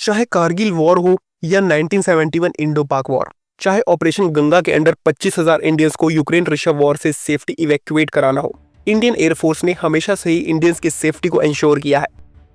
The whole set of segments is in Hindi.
चाहे कारगिल वॉर हो या 1971 इंडो पाक वॉर, चाहे ऑपरेशन गंगा के अंडर 25,000 इंडियंस को यूक्रेन रशिया वॉर से सेफ्टी इवैक्यूएट कराना हो, इंडियन एयरफोर्स ने हमेशा से ही इंडियंस की सेफ्टी को इंश्योर किया है।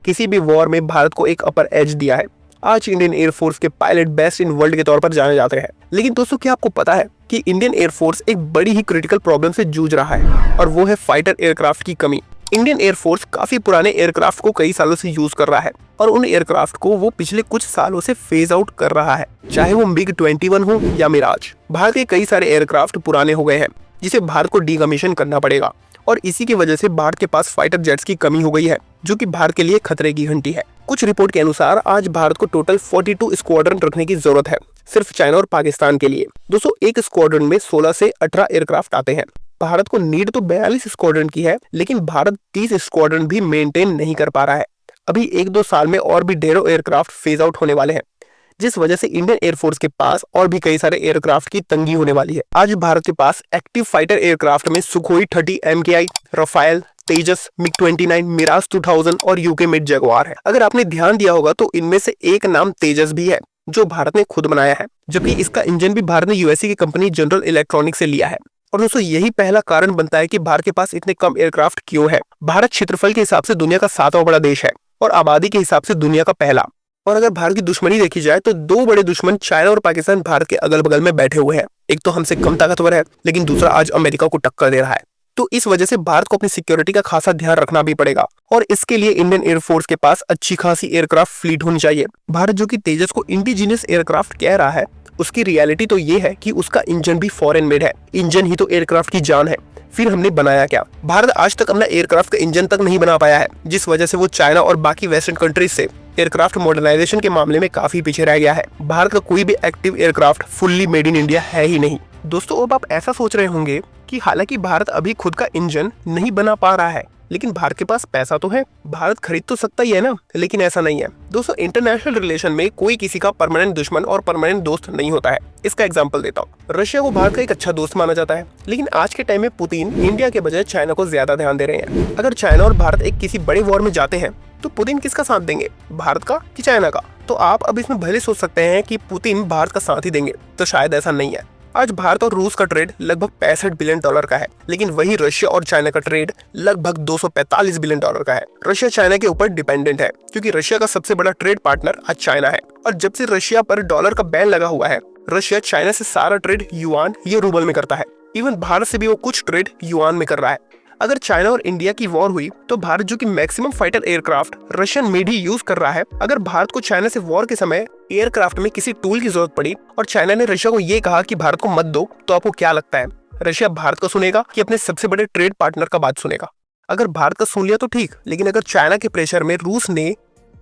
किसी भी वॉर में भारत को एक अपर एज दिया है। आज इंडियन एयरफोर्स के पायलट बेस्ट इन वर्ल्ड के तौर पर जाने जाते हैं। लेकिन दोस्तों, क्या आपको पता है कि इंडियन एयरफोर्स एक बड़ी ही क्रिटिकल प्रॉब्लम से जूझ रहा है, और वो है फाइटर एयरक्राफ्ट की कमी। इंडियन एयरफोर्स काफी पुराने एयरक्राफ्ट को कई सालों से यूज कर रहा है, और उन एयरक्राफ्ट को वो पिछले कुछ सालों से फेज आउट कर रहा है, चाहे वो MiG-21 हो या मिराज। भारत के कई सारे एयरक्राफ्ट पुराने हो गए हैं, जिसे भारत को डीकमीशन करना पड़ेगा, और इसी की वजह से भारत के पास फाइटर जेट्स की कमी हो गई है, जो कि भारत के लिए खतरे की घंटी है। कुछ रिपोर्ट के अनुसार आज भारत को टोटल 42 स्क्वाड्रन रखने की जरूरत है, सिर्फ चाइना और पाकिस्तान के लिए। दोस्तों, एक स्क्वाड्रन में 16 से 18 एयरक्राफ्ट आते हैं। भारत को नीड तो 42 स्क्वाड्रन की है, लेकिन भारत 30 स्क्वाड्रन भी मेंटेन नहीं कर पा रहा है। अभी 1-2 साल में और भी ढेरों एयरक्राफ्ट फेज आउट होने वाले हैं, जिस वजह से इंडियन एयरफोर्स के पास और भी कई सारे एयरक्राफ्ट की तंगी होने वाली है। आज भारत के पास एक्टिव फाइटर एयरक्राफ्ट में सुखोई 30 MKI, रफाल, तेजस, MiG-29, मिराज 2000 और यूके मिड जगुआर है। अगर आपने ध्यान दिया होगा तो इनमें से एक नाम तेजस भी है, जो भारत ने खुद बनाया है, जबकि इसका इंजन भी भारत ने यूएसए की कंपनी जनरल इलेक्ट्रॉनिक से लिया है। और दोस्तों, यही पहला कारण बनता है कि भारत के पास इतने कम एयरक्राफ्ट क्यों है। भारत क्षेत्रफल के हिसाब से दुनिया का 7वां बड़ा देश है, और आबादी के हिसाब से दुनिया का पहला। और अगर भारत की दुश्मनी देखी जाए तो 2 बड़े दुश्मन चाइना और पाकिस्तान भारत के अगल बगल में बैठे हुए हैं। एक तो हमसे कम ताकतवर है, लेकिन दूसरा आज अमेरिका को टक्कर दे रहा है। तो इस वजह से भारत को अपनी सिक्योरिटी का खासा ध्यान रखना भी पड़ेगा, और इसके लिए इंडियन एयरफोर्स के पास अच्छी खासी एयरक्राफ्ट फ्लीट होनी चाहिए। भारत जो कि तेजस को इंडिजीनियस एयरक्राफ्ट कह रहा है, उसकी रियलिटी तो ये है कि उसका इंजन भी फॉरेन मेड है। इंजन ही तो एयरक्राफ्ट की जान है। फिर हमने बनाया क्या? भारत आज तक अपना एयरक्राफ्ट का इंजन तक नहीं बना पाया है, जिस वजह से वो चाइना और बाकी वेस्टर्न कंट्रीज से एयरक्राफ्ट मॉडर्नाइजेशन के मामले में काफी पीछे रह गया है। भारत का कोई भी active aircraft fully made in India है ही नहीं। दोस्तों, अब आप ऐसा सोच रहे होंगे कि हालांकि भारत अभी खुद का इंजन नहीं बना पा रहा है, लेकिन भारत के पास पैसा तो है, भारत खरीद तो सकता ही है ना। लेकिन ऐसा नहीं है दोस्तों। इंटरनेशनल रिलेशन में कोई किसी का परमानेंट दुश्मन और परमानेंट दोस्त नहीं होता है। इसका एग्जांपल देता हूँ। रशिया को भारत का एक अच्छा दोस्त माना जाता है, लेकिन आज के टाइम में पुतिन इंडिया के बजाय चाइना को ज्यादा ध्यान दे रहे हैं। अगर चाइना और भारत एक किसी बड़े वॉर में जाते हैं तो पुतिन किसका साथ देंगे, भारत का कि चाइना का? तो आप अब इसमें भले सोच सकते हैं कि पुतिन भारत का साथ ही देंगे, तो शायद ऐसा नहीं है। आज भारत और रूस का ट्रेड लगभग $65 बिलियन का है, लेकिन वही रशिया और चाइना का ट्रेड लगभग $245 बिलियन का है। रशिया चाइना के ऊपर डिपेंडेंट है, क्योंकि रशिया का सबसे बड़ा ट्रेड पार्टनर आज चाइना है, और जब से रशिया पर डॉलर का बैन लगा हुआ है, रशिया चाइना से सारा ट्रेड युआन या रूबल में करता है। इवन भारत से भी वो कुछ ट्रेड युआन में कर रहा है। अगर चाइना और इंडिया की वॉर हुई तो भारत जो कि maximum fighter aircraft Russian made ही यूज कर रहा है, अगर भारत को चाइना से वॉर के समय एयरक्राफ्ट में किसी टूल की जरूरत पड़ी और चाइना ने रशिया को ये कहा कि भारत को मत दो, तो आपको क्या लगता है, रशिया भारत को सुनेगा कि अपने सबसे बड़े ट्रेड पार्टनर का बात सुनेगा? अगर भारत का सुन लिया तो ठीक, लेकिन अगर चाइना के प्रेशर में रूस ने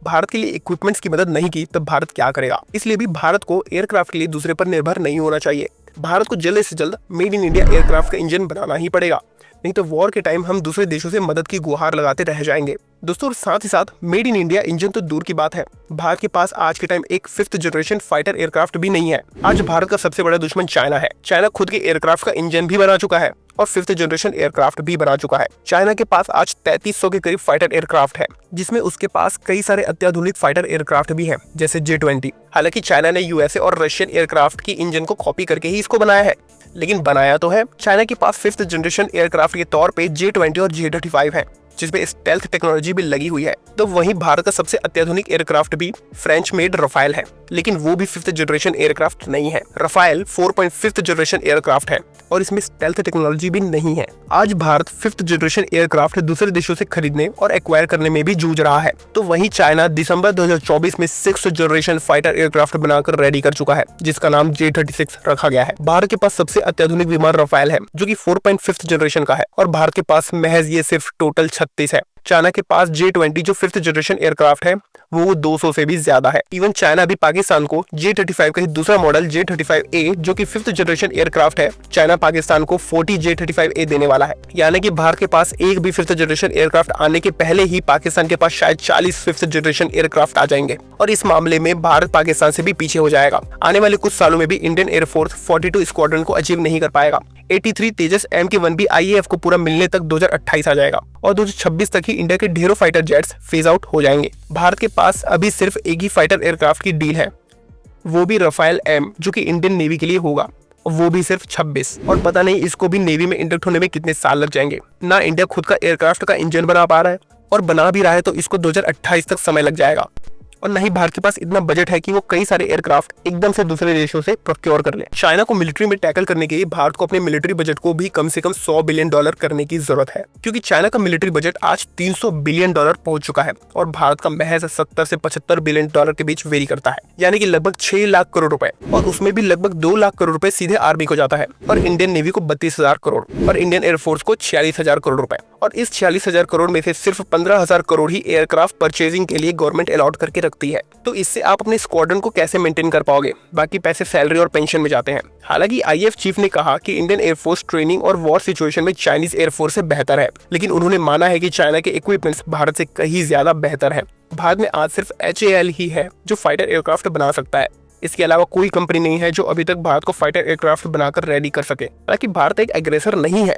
भारत के लिए इक्विपमेंट्स की मदद नहीं की, तब भारत क्या करेगा? इसलिए भी भारत को एयरक्राफ्ट के लिए दूसरे पर निर्भर नहीं होना चाहिए। भारत को जल्द से जल्द मेड इन इंडिया एयरक्राफ्ट का इंजन बनाना ही पड़ेगा, नहीं तो वॉर के टाइम हम दूसरे देशों से मदद की गुहार लगाते रह जाएंगे। दोस्तों, साथ ही साथ मेड इन इंडिया इंजन तो दूर की बात है, भारत के पास आज के टाइम एक 5th जनरेशन फाइटर एयरक्राफ्ट भी नहीं है। आज भारत का सबसे बड़ा दुश्मन चाइना है। चाइना खुद के एयरक्राफ्ट का इंजन भी बना चुका है और 5th जनरेशन एयरक्राफ्ट भी बना चुका है। चाइना के पास आज 3300 के करीब फाइटर एयरक्राफ्ट है, जिसमें उसके पास कई सारे अत्याधुनिक फाइटर एयरक्राफ्ट भी हैं, जैसे J-20। हालांकि चाइना ने यूएसए और रशियन एयरक्राफ्ट की इंजन को कॉपी करके ही इसको बनाया है, लेकिन बनाया तो है। चाइना के पास 5th जनरेशन एयरक्राफ्ट के तौर पे J-20 और J-35 है, जिसमें स्टेल्थ टेक्नोलॉजी भी लगी हुई है। तो वहीं भारत का सबसे अत्याधुनिक एयरक्राफ्ट भी फ्रेंच मेड रफाल है, लेकिन वो भी 5th जनरेशन एयरक्राफ्ट नहीं है। रफाल 4.5th जनरेशन एयरक्राफ्ट है, और इसमें स्टेल्थ टेक्नोलॉजी भी नहीं है। आज भारत 5th जनरेशन एयरक्राफ्ट दूसरे देशों से खरीदने और एक्वायर करने में भी जूझ रहा है। तो वहीं चाइना दिसंबर 2024 में 6th जनरेशन फाइटर एयरक्राफ्ट बनाकर रेडी कर चुका है, जिसका नाम J-36 रखा गया है। भारत के पास सबसे अत्याधुनिक विमान रफाल है, जो कि 4.5th जनरेशन का है, और भारत के पास महज ये सिर्फ टोटल 36 है। चाइना के पास J-20 जो 5th जनरेशन एयरक्राफ्ट है, वो 200 से भी ज्यादा है। इवन चाइना भी पाकिस्तान को J-35 का ही दूसरा मॉडल J-35A जो कि 5th जनरेशन एयरक्राफ्ट है, चाइना पाकिस्तान को 40 J-35A देने वाला है। यानी कि भारत के पास एक भी 5th जनरेशन एयरक्राफ्ट आने के पहले ही पाकिस्तान के पास शायद 40 5th जनरेशन एयरक्राफ्ट आ जाएंगे, और इस मामले में भारत पाकिस्तान से भी पीछे हो जाएगा। आने वाले कुछ सालों में भी इंडियन एयरफोर्स 42 स्क्वाड्रन को अचीव नहीं कर पाएगा। 83 तेजस MK1 भी IAF को पूरा मिलने तक 2028 आ जाएगा और 2026 तक ही इंडिया के ढेरों फाइटर जेट्स फेज आउट हो जाएंगे। भारत के पास अभी सिर्फ एक ही फाइटर एयरक्राफ्ट की डील है, वो भी रफाल M, जो कि इंडियन नेवी के लिए होगा, वो भी सिर्फ 26। और पता नहीं इसको भी नेवी में इंडक्ट होने में कितने साल लग जाएंगे। ना इंडिया खुद का एयरक्राफ्ट का इंजन बना पा रहा है, और बना भी रहा है तो इसको 2028 तक समय लग जाएगा। और नहीं भारत के पास इतना बजट है कि वो कई सारे एयरक्राफ्ट एकदम से दूसरे देशों से प्रोक्योर कर ले। चाइना को मिलिट्री में टैकल करने के लिए भारत को अपने मिलिट्री बजट को भी कम से कम $100 बिलियन करने की जरूरत है, क्योंकि चाइना का मिलिट्री बजट आज $300 बिलियन पहुंच चुका है और भारत का महज 70 से 75 बिलियन के बीच वेरी करता है, यानी कि लगभग 6 लाख करोड़ रुपए, और उसमें भी लगभग 2 लाख करोड़ रुपए सीधे आर्मी को जाता है, और इंडियन नेवी को 32,000 करोड़ और इंडियन एयरफोर्स को 46,000 करोड़ रुपए। और इस 46,000 करोड़ में से सिर्फ 15,000 करोड़ ही एयरक्राफ्ट परचेजिंग के लिए गवर्नमेंट अलॉट करके रखती है। तो इससे आप अपने स्क्वाड्रन को कैसे मेंटेन कर पाओगे? बाकी पैसे सैलरी और पेंशन में जाते हैं। हालांकि IAF चीफ ने कहा कि इंडियन एयरफोर्स ट्रेनिंग और वॉर सिचुएशन में चाइनीज एयरफोर्स से बेहतर है, लेकिन उन्होंने माना है कि चाइना के इक्विपमेंट्स भारत से कहीं ज्यादा बेहतर है। भारत में आज सिर्फ HAL ही है जो फाइटर एयरक्राफ्ट बना सकता है। इसके अलावा कोई कंपनी नहीं है जो अभी तक भारत को फाइटर एयरक्राफ्ट बनाकर रेडी कर सके। हालांकि भारत एक एग्रेसर नहीं है,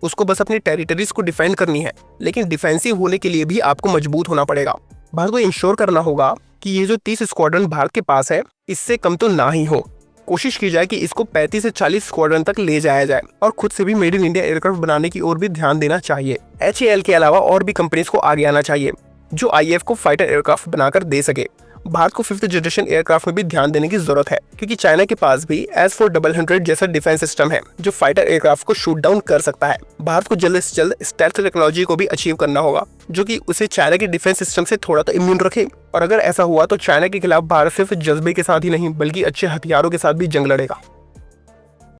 उसको बस अपनी टेरिटरीज को डिफेंड करनी है, लेकिन डिफेंसिव होने के लिए भी आपको मजबूत होना पड़ेगा। भारत को इंश्योर करना होगा कि ये जो 30 स्क्वाड्रन भारत के पास है, इससे कम तो ना ही हो। कोशिश की जाए कि इसको 35 से 40 स्क्वाड्रन तक ले जाया जाए, और खुद से भी मेड इन इंडिया एयरक्राफ्ट बनाने की ओर भी ध्यान देना चाहिए। HAL के अलावा और भी कंपनीज को आगे आना चाहिए जो IAF को फाइटर एयरक्राफ्ट बनाकर दे सके। भारत को 5th जनरेशन एयरक्राफ्ट में भी ध्यान देने की जरूरत है, क्योंकि चाइना के पास भी S400 जैसा डिफेंस सिस्टम है जो फाइटर एयरक्राफ्ट को शूट डाउन कर सकता है। भारत को जल्द से जल्द स्टेल्थ टेक्नोलॉजी को भी अचीव करना होगा, जो कि उसे चाइना के डिफेंस सिस्टम से थोड़ा तो इम्यून रखे। और अगर ऐसा हुआ तो चाइना के खिलाफ भारत सिर्फ जज्बे के साथ ही नहीं बल्कि अच्छे हथियारों के साथ भी जंग लड़ेगा।